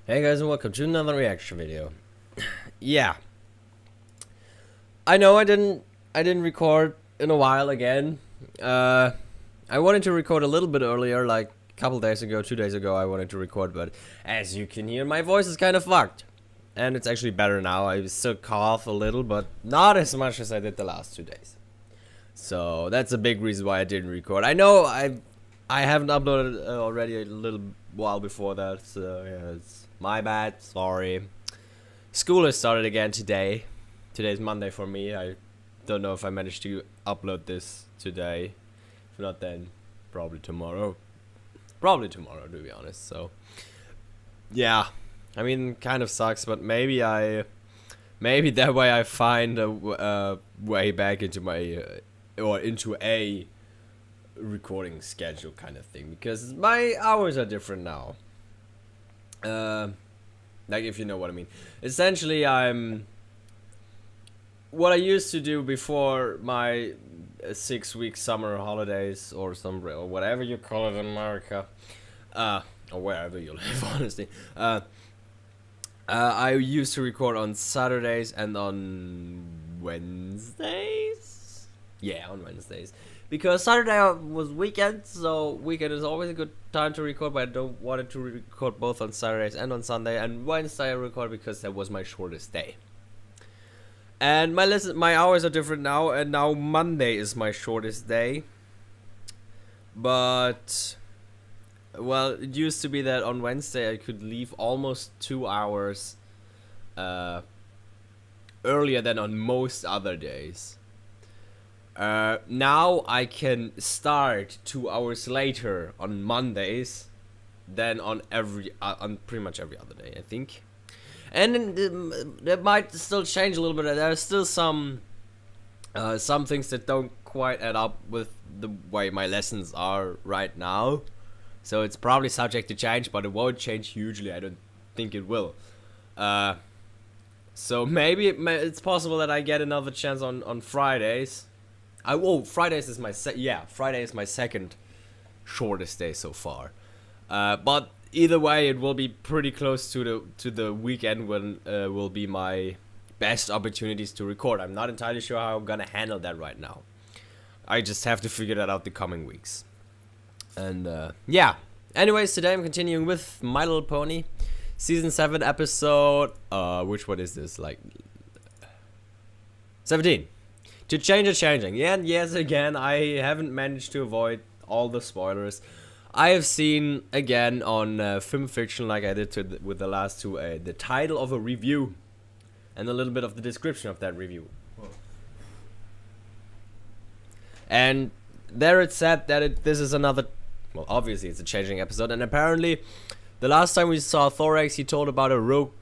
Hey guys, and welcome to another reaction video. Yeah, I know I didn't record in a while again. I wanted to record a little bit earlier, like a couple days ago, 2 days ago. I wanted to record, but as you can hear, my voice is kind of fucked, and it's actually better now. I still cough a little, but not as much as I did the last 2 days. So that's a big reason why I didn't record. I know I haven't uploaded already a little while before that, so yeah, it's my bad, sorry. School has started again today. Today's Monday for me. I don't know if I managed to upload this today. If not, then probably tomorrow. Probably tomorrow, to be honest. So, yeah. I mean, kind of sucks, but maybe that way I find a way back into my or into a recording schedule kind of thing, because my hours are different now. Like, if you know what I mean. Essentially, what I used to do before my 6-week summer holidays, or whatever you call it in America, or wherever you live, honestly. I used to record on Saturdays and on Wednesdays. Yeah, on Wednesdays. Because Saturday was weekend, so weekend is always a good time to record, but I don't want it to record both on Saturdays and on Sunday. And Wednesday I record because that was my shortest day. And my hours are different now, and now Monday is my shortest day. But, well, it used to be that on Wednesday I could leave almost 2 hours earlier than on most other days. Now I can start 2 hours later on Mondays than on pretty much every other day, I think. And that might still change a little bit. There's still some things that don't quite add up with the way my lessons are right now. So it's probably subject to change, but it won't change hugely. I don't think it will. So maybe it's possible that I get another chance on Fridays. Fridays is Friday is my second shortest day so far. But either way, it will be pretty close to the weekend when will be my best opportunities to record. I'm not entirely sure how I'm gonna handle that right now. I just have to figure that out the coming weeks. And yeah. Anyways, today I'm continuing with My Little Pony, season 7, episode. Which one is this? Like 17. To change a Changeling. Yeah, and yes, again, I haven't managed to avoid all the spoilers. I have seen, again, on FiM Fiction, like I did with the last two, the title of a review. And a little bit of the description of that review. And there it said that this is another... Well, obviously it's a Changeling episode. And apparently, the last time we saw Thorax, he told about a rogue?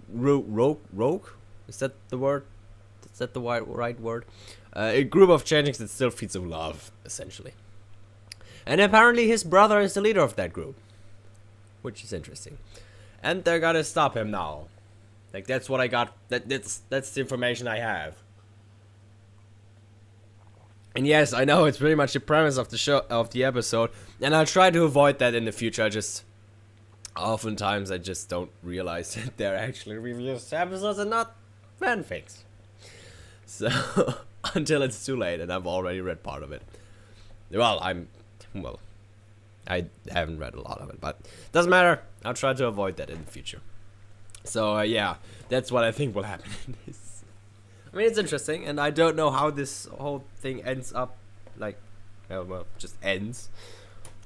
Is that the word? Is that the right word? A group of changelings that still feeds on love, essentially. And apparently his brother is the leader of that group. Which is interesting. And they're gonna stop him now. Like, that's what I got. That's the information I have. And yes, I know it's pretty much the premise of the show, of the episode. And I'll try to avoid that in the future. Oftentimes I just don't realize that they're actually reviews episodes and not fanfics. So, until it's too late, and I've already read part of it. I haven't read a lot of it, but doesn't matter. I'll try to avoid that in the future. So, yeah, that's what I think will happen in this. I mean, it's interesting, and I don't know how this whole thing ends up, like, well, just ends.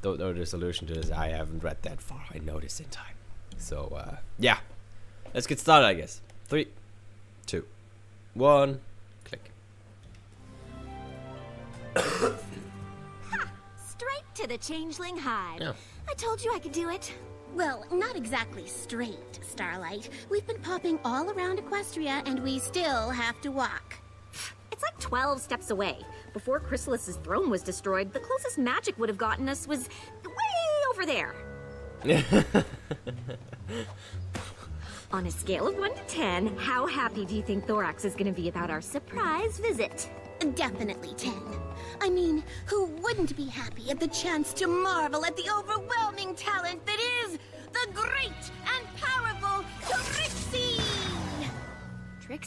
Don't know the solution to this. I haven't read that far. I know this in time. So, yeah. Let's get started, I guess. 3, 2, 1... Click. Straight to the Changeling hive. Yeah. I told you I could do it. Well, not exactly straight, Starlight. We've been popping all around Equestria, and we still have to walk. It's like 12 steps away. Before Chrysalis's throne was destroyed, the closest magic would have gotten us was way over there. On a scale of 1 to 10, how happy do you think Thorax is going to be about our surprise visit? Definitely 10. I mean, who wouldn't be happy at the chance to marvel at the overwhelming talent that is the great and powerful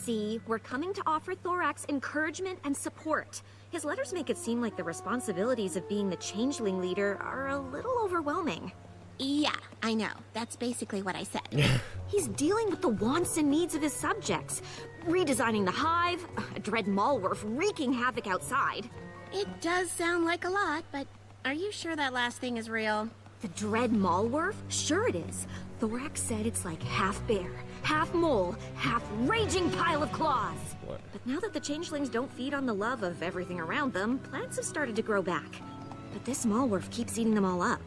See, we're coming to offer Thorax encouragement and support. His letters make it seem like the responsibilities of being the Changeling leader are a little overwhelming. Yeah, I know. That's basically what I said. He's dealing with the wants and needs of his subjects, redesigning the hive, a dread Malworf wreaking havoc outside. It does sound like a lot, but are you sure that last thing is real? The dread Malworf? Sure it is. Thorax said it's like half bear, half mole, half raging pile of claws. What? But now that the changelings don't feed on the love of everything around them, plants have started to grow back. But this Malworf keeps eating them all up.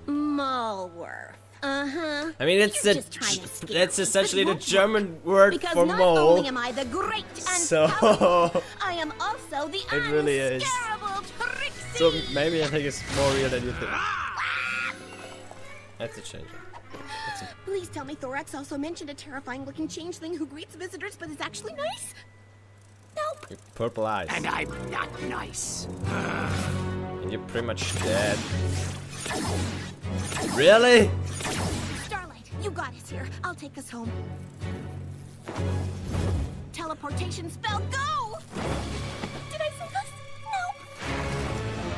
Malworf. Uh-huh. I mean, it's You're just trying to scare that's me. essentially the But German word because for not mole. only am I the great and So- powerful, I am also the It really is. unscarable Trixie. So maybe I think it's more real than you think. That's a change. Please tell me Thorax also mentioned a terrifying-looking changeling who greets visitors but is actually nice? Nope. Your purple eyes. And I'm not nice. And you're pretty much dead. Really? Starlight, you got us here. I'll take us home. Teleportation spell, go! Did I say this?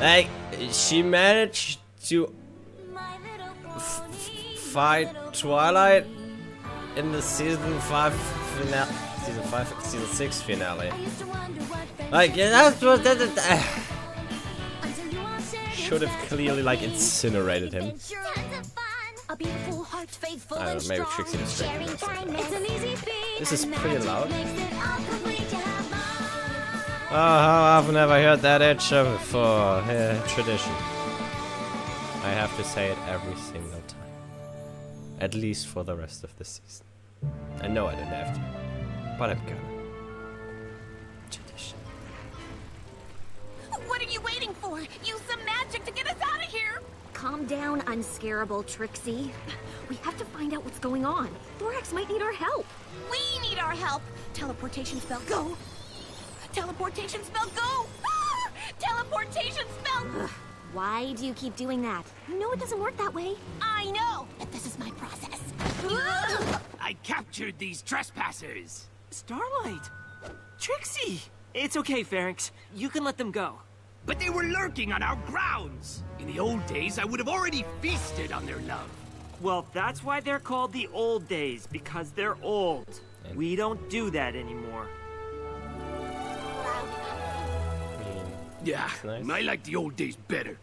No. Like, she managed to fight Twilight in the season 5 finale. Season 6 finale. Like, yeah, that's what should have clearly, like, incinerated him. A beautiful heart, faithful I don't know, maybe Trixie was sharing kindness, an easy feat. This is pretty loud. Makes it all complete, you have Oh, how often have I heard that intro before? Yeah, tradition. I have to say it every single time. At least for the rest of the season. I know I didn't have to, but I'm gonna. Tradition. What are you waiting for? Use some magic to get us out of here! Calm down, unscarable Trixie. We have to find out what's going on. Thorax might need our help. We need our help! Teleportation spell, go! Teleportation spell, go! Ah! Teleportation spell! Why do you keep doing that? You know it doesn't work that way. I know, but this is my process. I captured these trespassers. Starlight! Trixie! It's okay, Pharynx. You can let them go. But they were lurking on our grounds. In the old days, I would have already feasted on their love. Well, that's why they're called the old days, because they're old. We don't do that anymore. Yeah, nice. I like the old days better.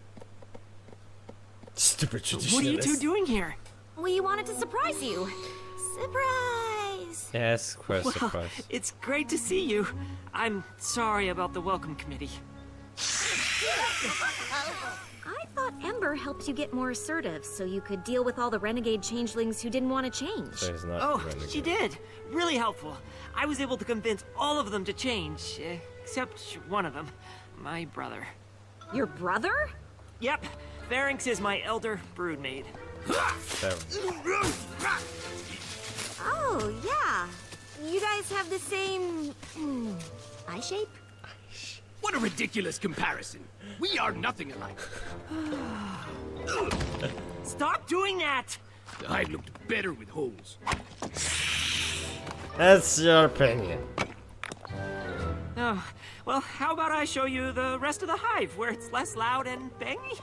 Stupid traditionalist. What are you two doing here? We wanted to surprise you. Surprise! Yes, quite a Well, surprise. it's great to see you. I'm sorry about the welcome committee. I thought Ember helped you get more assertive so you could deal with all the renegade changelings who didn't want to change. So he's not Oh, renegade. she did. Really helpful. I was able to convince all of them to change, except one of them, my brother. Your brother? Yep, Pharynx is my elder broodmaid. Fair. Oh, yeah. You guys have the same... eye shape? What a ridiculous comparison. We are nothing alike. Stop doing that! I looked better with holes. That's your opinion. Oh, well, how about I show you the rest of the hive, where it's less loud and bangy?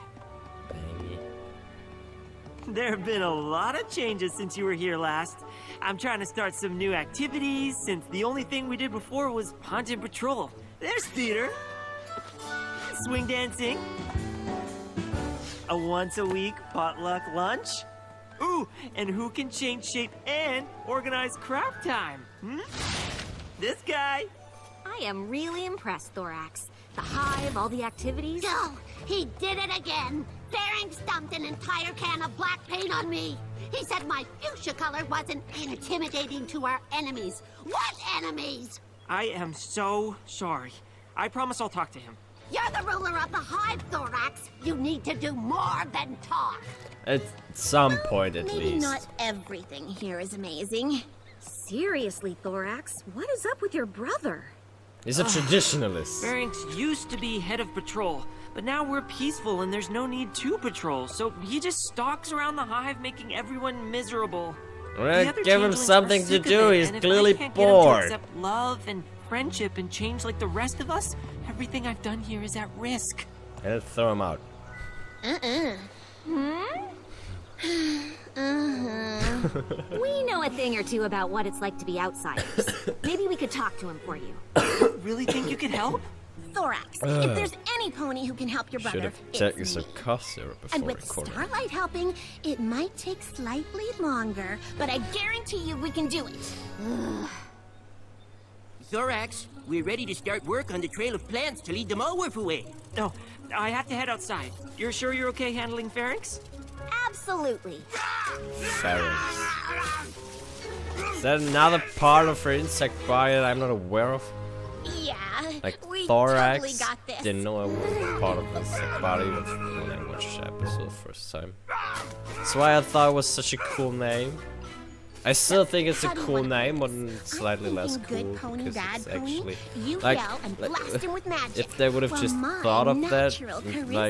Bangy. There have been a lot of changes since you were here last. I'm trying to start some new activities, since the only thing we did before was haunted patrol. There's theater. Swing dancing. A once-a-week potluck lunch. Ooh, and who can change shape and organize craft time? This guy. I am really impressed, Thorax. The hive, all the activities. Oh, he did it again. Pharynx dumped an entire can of black paint on me. He said my fuchsia color wasn't intimidating to our enemies. What enemies? I am so sorry. I promise I'll talk to him. You're the ruler of the hive, Thorax. You need to do more than talk. At some point, at Maybe least. not everything here is amazing. Seriously, Thorax, what is up with your brother? He's a traditionalist. Pharynx used to be head of patrol, but now we're peaceful and there's no need to patrol, so he just stalks around the hive making everyone miserable. Well, The other give him changelings something are to sick of do. it, He's and if clearly I can't get him to bored. accept love and friendship and change like the rest of us, everything I've done here is at risk. And let's throw him out. We know a thing or two about what it's like to be outsiders. Maybe we could talk to him for you. Really think you could help? Thorax, if there's any pony who can help your Should brother, have it's checked me. some cough syrup before And with recording. Starlight helping, it might take slightly longer, but I guarantee you we can do it. Thorax, we're ready to start work on the trail of plants to lead the Malwarf away. No, I have to head outside. You're sure you're okay handling pharynx? Absolutely. Pharynx. Is that another part of her insect body that I'm not aware of? Yeah, Like we thorax? totally got this. Didn't know I was part of the insect body when I watched the episode first time. That's why I thought it was such a cool name. I still think it's a How do you cool wanna name, put but this? it's slightly I'm less thinking cool good pony, because bad it's pony. actually You like, yell and blast him with magic. if they would have Well, just my thought of that, natural like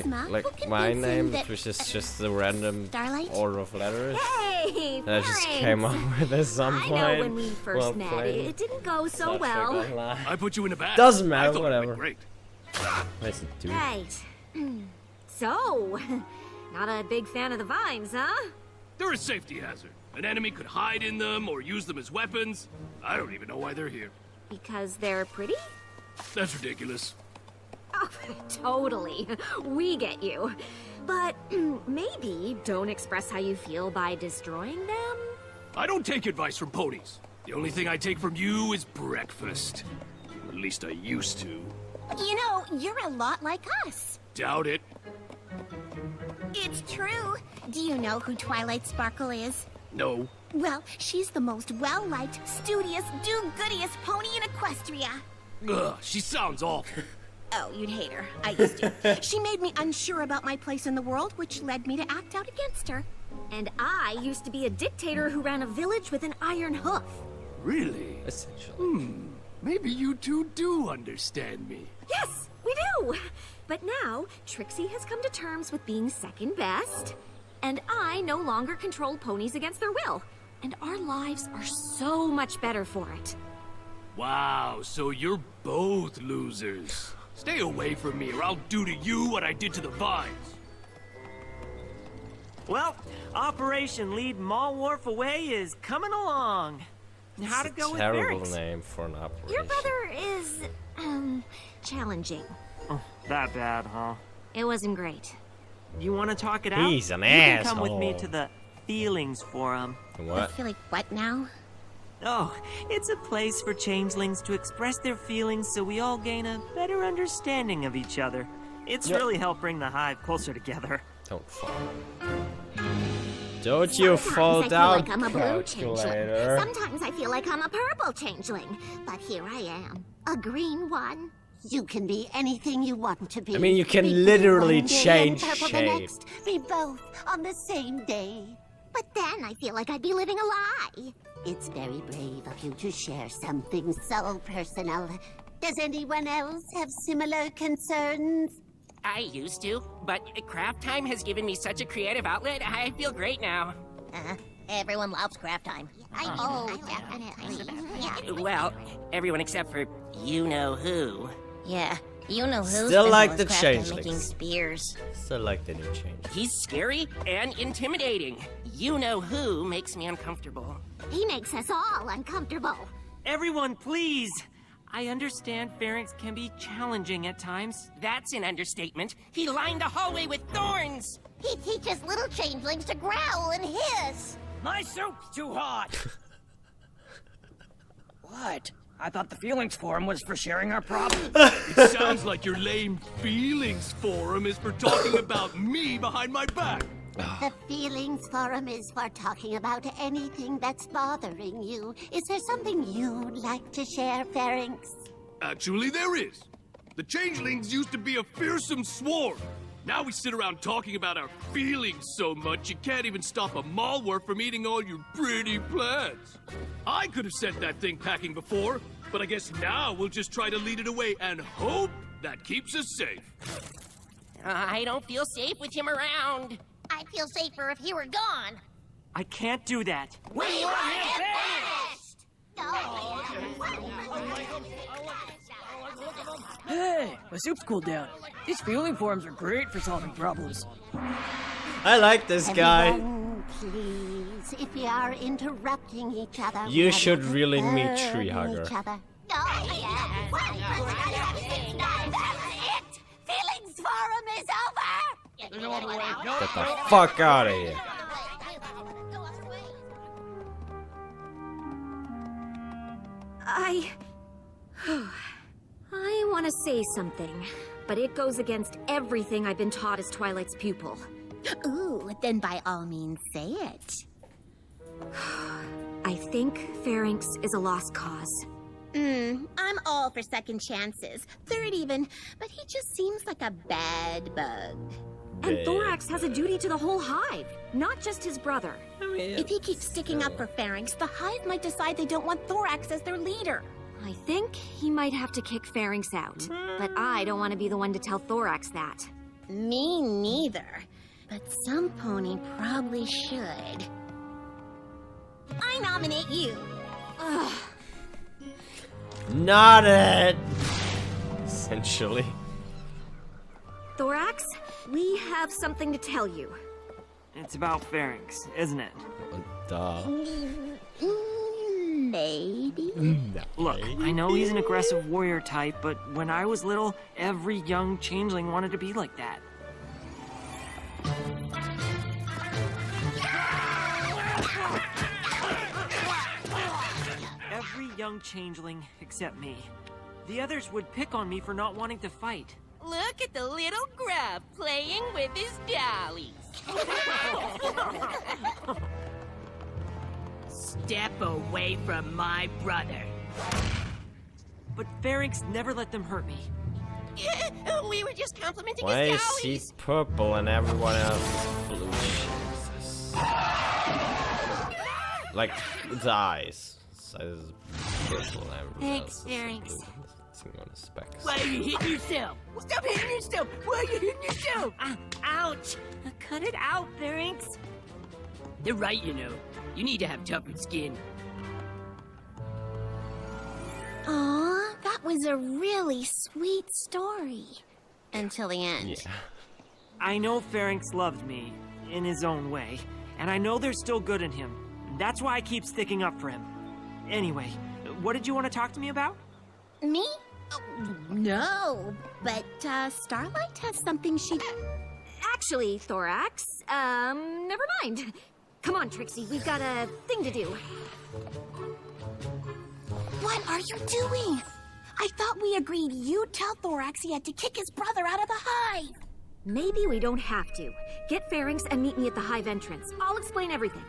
charisma will my convince him name, that- which is just the random Starlight? order of letters. Hey, That I just Pharynx! came up with at some I point. know when we first while met, playing it didn't go so Star Trek well. Online. I put you in a bag. Doesn't matter, I thought it went whatever. Great. Nice to do. Right. So, not a big fan of the vines, huh? They're a safety hazard. An enemy could hide in them or use them as weapons. I don't even know why they're here. Because they're pretty? That's ridiculous. Oh, totally. We get you. But maybe don't express how you feel by destroying them? I don't take advice from ponies. The only thing I take from you is breakfast. At least I used to. You know, you're a lot like us. Doubt it. It's true. Do you know who Twilight Sparkle is? No. Well, she's the most well-liked, studious, do-goodiest pony in Equestria. Ugh, she sounds awful. Oh, you'd hate her. I used to. She made me unsure about my place in the world, which led me to act out against her. And I used to be a dictator who ran a village with an iron hoof. Really? Essentially. Maybe you two do understand me. Yes, we do! But now, Trixie has come to terms with being second best, and I no longer control ponies against their will. And our lives are so much better for it. Wow, so you're both losers. Stay away from me or I'll do to you what I did to the vines. Well, Operation Lead Malwarf Away is coming along. How'd it go with Terrible pharynx? name for an operation. Your brother is, challenging. Oh, that bad, huh? It wasn't great. You want to talk it out? He's an You can come with me asshole. to the Feelings Forum. I What? feel like what now? Oh, it's a place for changelings to express their feelings so we all gain a better understanding of each other. It's Yep. really helped bring the hive closer together. Don't fall. Don't you fall Sometimes down, I feel like I'm a blue changeling. calculator. Sometimes I feel like I'm a purple changeling. But here I am, a green one. You can be anything you want to be. I mean, you can Be blue literally one day and change purple the shade. next. Be both on the same day. But then I feel like I'd be living a lie. It's very brave of you to share something so personal. Does anyone else have similar concerns? I used to, but craft time has given me such a creative outlet, I feel great now. Everyone loves craft time. Definitely. Well, everyone except for you-know-who. Yeah, you know who's Still been like all the his craft time changelings. making spears. Still like the new change. He's scary and intimidating. You-know-who makes me uncomfortable. He makes us all uncomfortable. Everyone, please! I understand pharynx can be challenging at times. That's an understatement. He lined the hallway with thorns. He teaches little changelings to growl and hiss. My soup's too hot! What? I thought the Feelings Forum was for sharing our problems. It sounds like your lame feelings forum is for talking about me behind my back. The Feelings Forum is for talking about anything that's bothering you. Is there something you'd like to share, Pharynx? Actually, there is. The changelings used to be a fearsome swarm. Now we sit around talking about our feelings so much you can't even stop a Malwarf from eating all your pretty plants. I could have sent that thing packing before, but I guess now we'll just try to lead it away and hope that keeps us safe. I don't feel safe with him around. I'd feel safer if he were gone. I can't do that. We want him finished! Hey, my soup's cooled down. These fueling forms are great for solving problems. I like this guy. Everyone, please, if we are interrupting each other, You we are should not really meet disturbing Treehugger. each other. Oh, yeah. It! Feelings Forum is over! Get the fuck out of here. I want to say something, but it goes against everything I've been taught as Twilight's pupil. Ooh, then by all means say it. I think Pharynx is a lost cause. I'm all for second chances. Third even, but he just seems like a bad bug. And Thorax has a duty to the whole hive, not just his brother. If he keeps sticking up for Pharynx, the hive might decide they don't want Thorax as their leader. I think he might have to kick Pharynx out, but I don't want to be the one to tell Thorax that. Me neither. But some pony probably should. I nominate you. Not it. Essentially. Thorax, we have something to tell you. It's about Pharynx, isn't it? Duh. Maybe. Look, I know he's an aggressive warrior type, but when I was little, every young changeling wanted to be like that. Every young changeling except me. The others would pick on me for not wanting to fight. Look at the little grub playing with his dollies. Step away from my brother. But Pharynx never let them hurt me. We were just complimenting Why his is he dollies. purple and everyone else is blue? Jesus. Like, the eyes. Size is purple and everyone Thanks, else is Pharynx. blue. Sitting on the specs. Why are you hitting yourself? Stop hitting yourself! Why are you hitting yourself? Ouch! Cut it out, Pharynx. They're right, you know. You need to have tougher skin. Aw, that was a really sweet story. Until the end. Yeah. I know Pharynx loved me, in his own way, and I know there's still good in him. That's why I keep sticking up for him. Anyway, what did you want to talk to me about? Me? Oh, no, but Starlight has something she... Actually, Thorax, never mind. Come on, Trixie, we've got a thing to do. What are you doing? I thought we agreed you'd tell Thorax he had to kick his brother out of the hive. Maybe we don't have to. Get Pharynx and meet me at the hive entrance. I'll explain everything.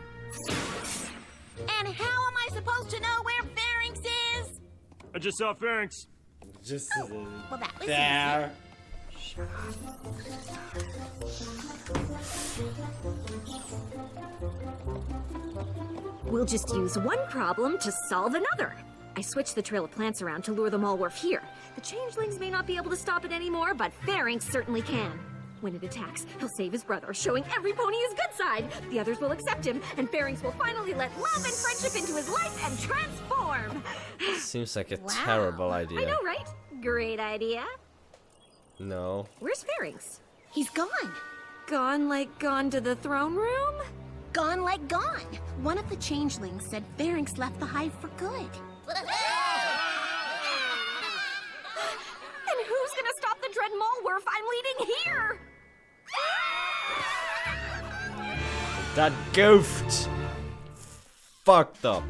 And how am I supposed to know where Pharynx is? I just saw Pharynx. Just Well, that was there. We'll just use one problem to solve another. I switched the trail of plants around to lure the Mallwurf here. The changelings may not be able to stop it anymore, but Pharynx certainly can. When it attacks, he'll save his brother, showing every pony his good side. The others will accept him, and Pharynx will finally let love and friendship into his life and transform. Seems like a terrible idea. I know, right? Great idea. No. Where's Pharynx? He's gone. Gone like gone to the throne room? Gone like gone. One of the changelings said Pharynx left the hive for good. And who's gonna stop the dread Mallwurf I'm leading here? That goofed. Fucked up.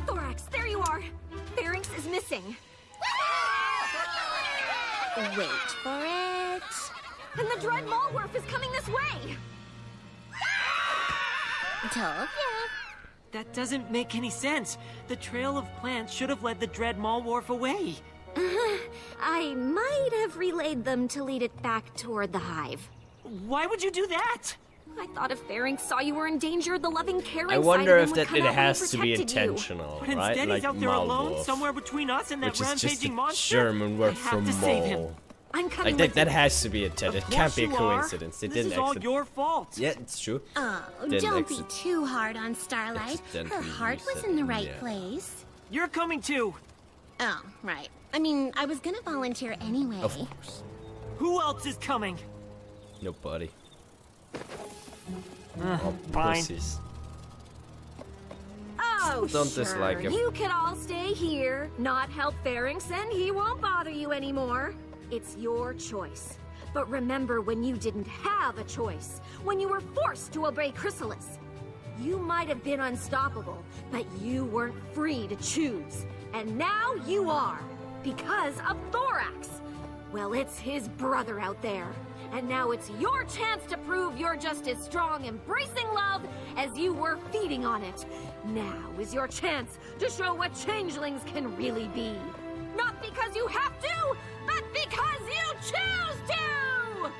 Thorax, there you are. Pharynx is missing. Wait for it. And the dread Mallwurf is coming this way. Told ya. That doesn't make any sense. The trail of plants should have led the dread Mallwurf away. I might have relayed them to lead it back toward the hive. Why would you do that? I thought if Pharynx saw you were in danger, the loving, caring I wonder side if of him that would it come out when he has to be protected you. intentional, But right? instead Like he's out there alone, Mallwurf, somewhere between us and that which is just rampaging a monster. German word I have for to save him. mole. I'm coming Like with that you. has to be intended. It can't be a coincidence. They This didn't is all accident. your fault. Yeah, it's true. Oh, Didn't don't be accident- too hard on Starlight. Her accidentally heart use was it, in the right yeah. place. You're coming too. Oh, right. I mean, I was gonna volunteer anyway. Of course. Who else is coming? Nobody. Fine. Pussies. Oh, Don't sure. dislike him. You can all stay here, not help Farrington. He won't bother you anymore. It's your choice. But remember when you didn't have a choice, when you were forced to obey Chrysalis. You might have been unstoppable, but you weren't free to choose. And now you are, because of Thorax. Well, it's his brother out there. And now it's your chance to prove you're just as strong embracing love as you were feeding on it. Now is your chance to show what changelings can really be. Not because you have to, but because you choose to!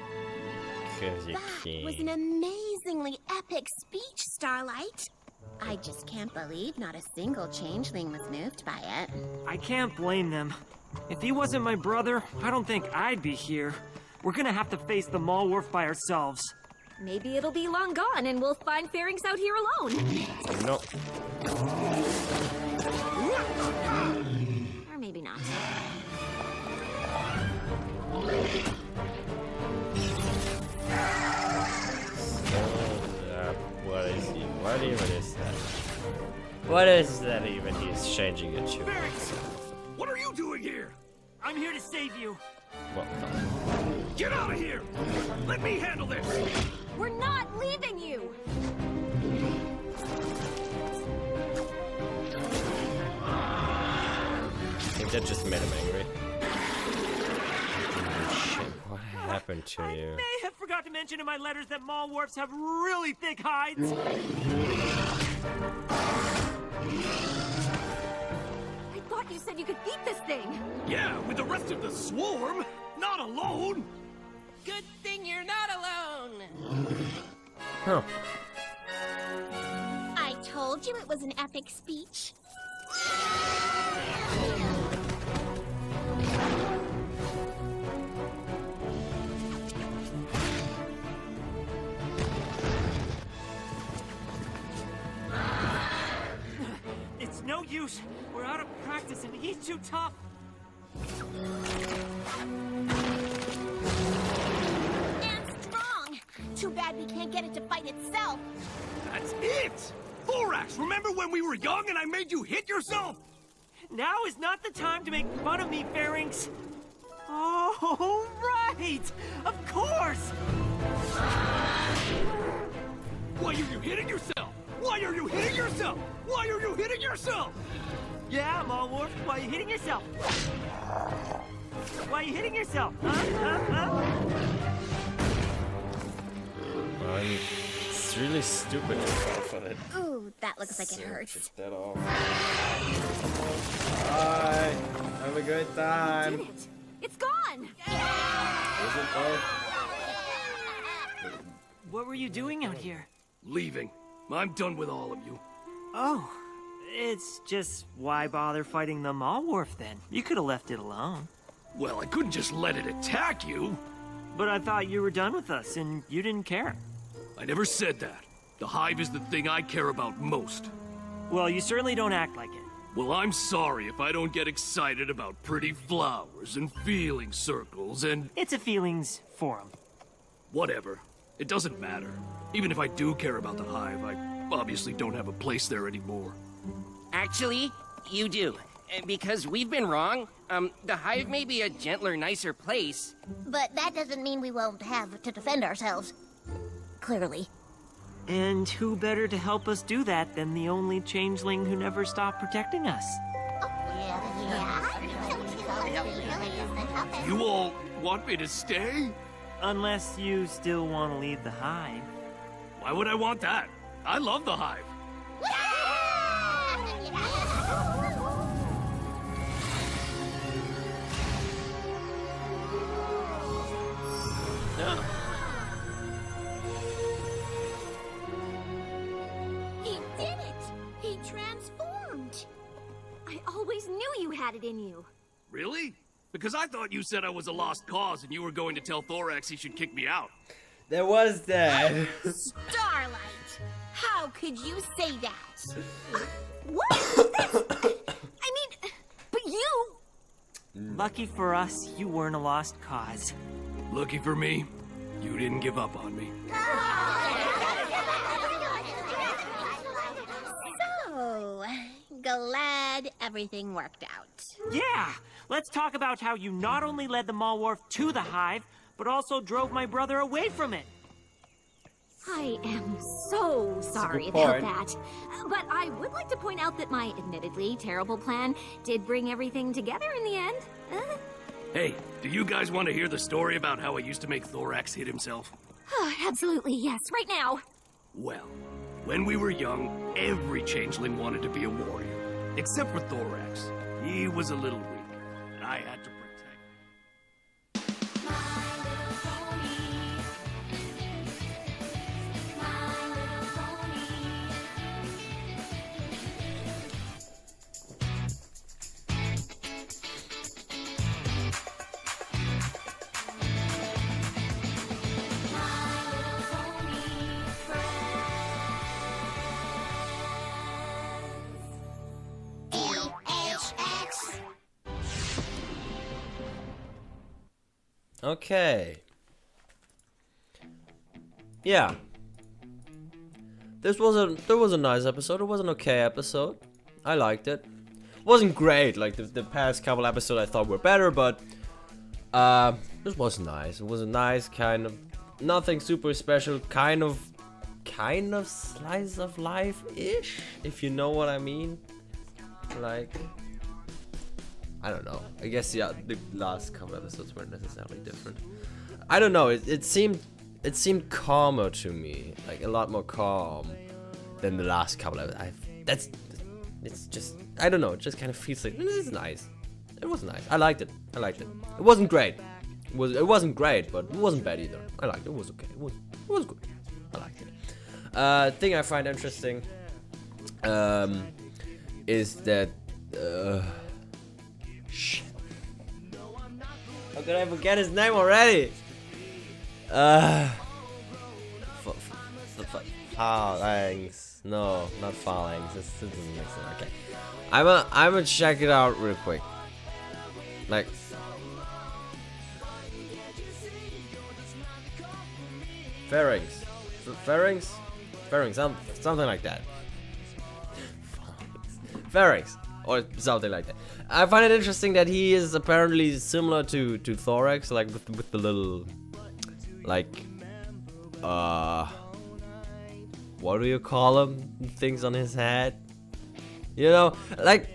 Cause you That was can. an amazingly epic speech, Starlight. I just can't believe not a single changeling was moved by it. I can't blame them. If he wasn't my brother, I don't think I'd be here. We're gonna have to face the Malworf by ourselves. Maybe it'll be long gone and we'll find Farings out here alone. No. Or maybe not. What is he? What even is that? What is that even he's changing it to? Ferrix! What are you doing here? I'm here to save you. What the? Get out of here! Let me handle this! We're not leaving you! I think that just made him angry. Oh, shit, what happened to I you? may have forgot to mention in my letters that Malworfs have really thick hides. I thought you said you could beat this thing! Yeah, with the rest of the swarm! Not alone! Good thing you're not alone. Huh. I told you it was an epic speech. It's no use. We're out of practice and he's too tough. And strong. Too bad we can't get it to fight itself. That's it! Thorax, remember when we were young and I made you hit yourself? Now is not the time to make fun of me, Pharynx. Oh, right! Of course! Why are you hitting yourself? Why are you hitting yourself? Why are you hitting yourself? Yeah, Malworf, why are you hitting yourself? Why are you hitting yourself? Huh? It's really stupid to fall for it. Ooh, that looks like it hurts. That off. Bye. Have a good time. Did it? It's gone! Is it though? What were you doing out here? Leaving. I'm done with all of you. Oh, it's just why bother fighting the Malworf then? You could have left it alone. Well, I couldn't just let it attack you. But I thought you were done with us and you didn't care. I never said that. The hive is the thing I care about most. Well, you certainly don't act like it. Well, I'm sorry if I don't get excited about pretty flowers and feeling circles and It's a feelings forum. whatever. It doesn't matter. Even if I do care about the hive, I obviously don't have a place there anymore. Actually, you do. Because we've been wrong. The hive may be a gentler, nicer place. But that doesn't mean we won't have to defend ourselves. Clearly. And who better to help us do that than the only changeling who never stopped protecting us? You all want me to stay? Unless you still want to leave the hive. Why would I want that? I love the hive. He did it! He transformed! I always knew you had it in you. Really? Because I thought you said I was a lost cause and you were going to tell Thorax he should kick me out. There was that. Starlight, how could you say that? What? I mean, but you... Lucky for us, you weren't a lost cause. Lucky for me, you didn't give up on me. So, glad everything worked out. Yeah! Let's talk about how you not only led the Malwarf to the hive, but also drove my brother away from it. I am so sorry good about point. that. But I would like to point out that my admittedly terrible plan did bring everything together in the end. Hey, do you guys want to hear the story about how I used to make Thorax hit himself? Absolutely, yes, right now. Well, when we were young, every changeling wanted to be a warrior. Except for Thorax. He was a little weak, and I had to protect. Okay. Yeah. There was a nice episode. It was an okay episode. I liked it. Wasn't great. Like the past couple episodes I thought were better, but this was nice. It was a nice kind of nothing super special, kind of slice of life-ish, if you know what I mean. Like, I don't know. I guess yeah, the last couple episodes weren't necessarily different. I don't know. It seemed calmer to me, like a lot more calm than the last couple of. It's just I don't know. It just kind of feels like this is nice. It was nice. I liked it. It wasn't great. It wasn't great, but it wasn't bad either. I liked it. It was okay. It was good. I liked it. Thing I find interesting is that shit. How could I forget his name already? Phalanx. No, not Phalanx. This doesn't make sense. Okay. I'm gonna check it out real quick. Like, Pharynx, something like that. Pharynx, or something like that. I find it interesting that he is apparently similar to Thorax, like with the little, like, what do you call them? Things on his head. You know, like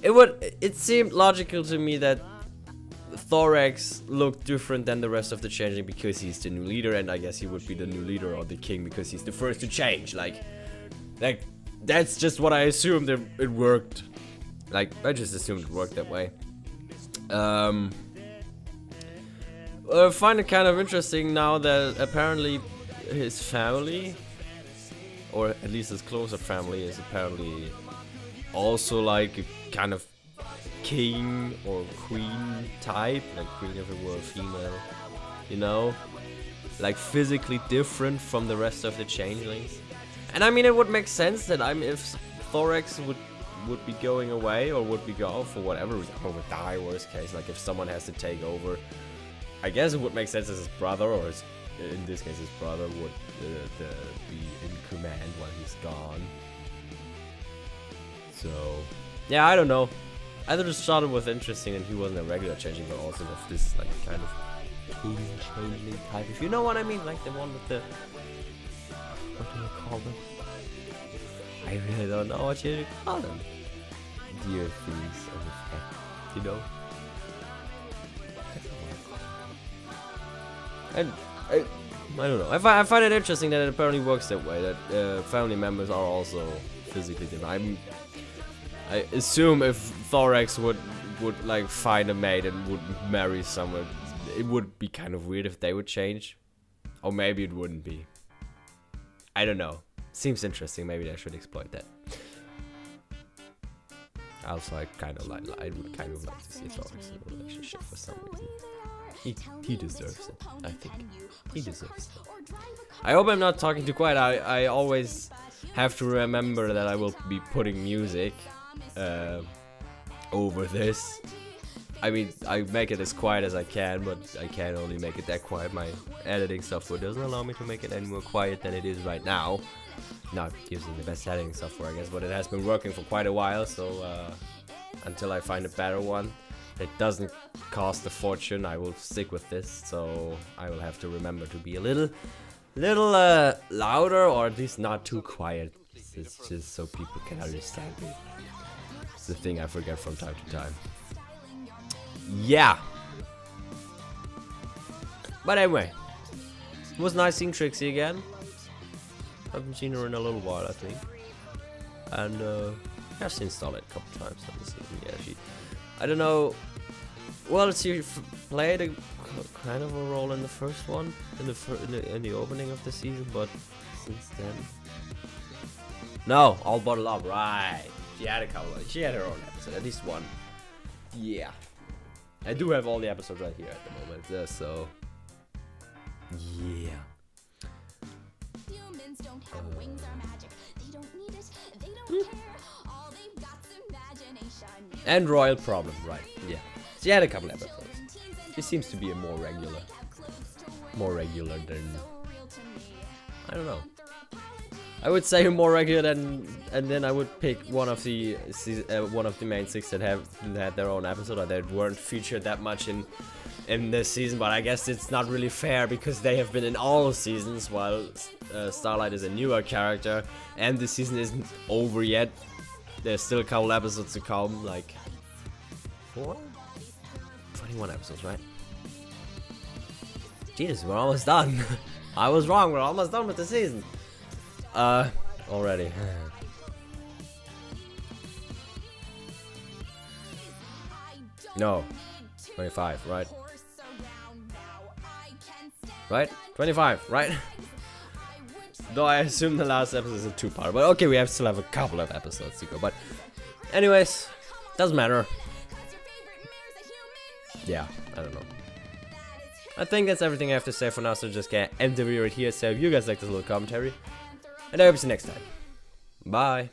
it seemed logical to me that Thorax looked different than the rest of the Changeling because he's the new leader, and I guess he would be the new leader or the king because he's the first to change. Like that's just what I assumed it worked. Like, I just assumed it worked that way. I find it kind of interesting now that apparently his family, or at least his closer family, is apparently also like a kind of king or queen type, like queen if it were a female, you know, like physically different from the rest of the changelings. And I mean, it would make sense that if Thorax would be going away or would be gone for whatever reason, or would die, worst case, like if someone has to take over, I guess it would make sense as his brother, or in this case his brother would be in command while he's gone. So yeah, I don't know. I just thought it was interesting that he wasn't a regular changeling, but also of this like kind of king changeling type, if you know what I mean, like the one with the, what do you call them? I really don't know what you call them. Dear things on his head, you know? And I don't know. I find it interesting that it apparently works that way, that family members are also physically different. I assume if Thorax would like find a mate and would marry someone, it would be kind of weird if they would change. Or maybe it wouldn't be. I don't know. Seems interesting. Maybe I should exploit that. Also, I would kind of like to see Thomas in a relationship for some reason. He deserves it, I think. He deserves it. I hope I'm not talking too quiet. I always have to remember that I will be putting music over this. I mean, I make it as quiet as I can, but I can only make it that quiet. My editing software doesn't allow me to make it any more quiet than it is right now. Not using the best editing software, I guess, but it has been working for quite a while, so until I find a better one that doesn't cost a fortune, I will stick with this. So I will have to remember to be a little louder, or at least not too quiet. It's just so people can understand me. It's the thing I forget from time to time. Yeah. But anyway, it was nice seeing Trixie again. I haven't seen her in a little while, I think. And I've seen Starlight a couple times on the season. Yeah, I don't know. Well, she played a kind of a role in the first one, in the opening of the season, but since then, no, all bottled up, right? She had a couple. She had her own episode, at least one. Yeah, I do have all the episodes right here at the moment, so yeah. And Royal Problem, right? Yeah, she had a couple episodes. She seems to be a more regular than, I don't know. I would say more regular than, and then I would pick one of the main six that had their own episode, or that weren't featured that much in this season. But I guess it's not really fair because they have been in all seasons, while Starlight is a newer character, and the season isn't over yet. There's still a couple episodes to come, like 21 episodes, right? Jesus, we're almost done. I was wrong, we're almost done with the season. Already. No, 25, right? Right? 25, right? Though I assume the last episode is a two-part, but okay, we still have a couple of episodes to go. But anyways, doesn't matter. Yeah, I don't know. I think that's everything I have to say for now, so just gonna end the video right here. So if you guys like this little commentary, and I hope to see you next time. Bye.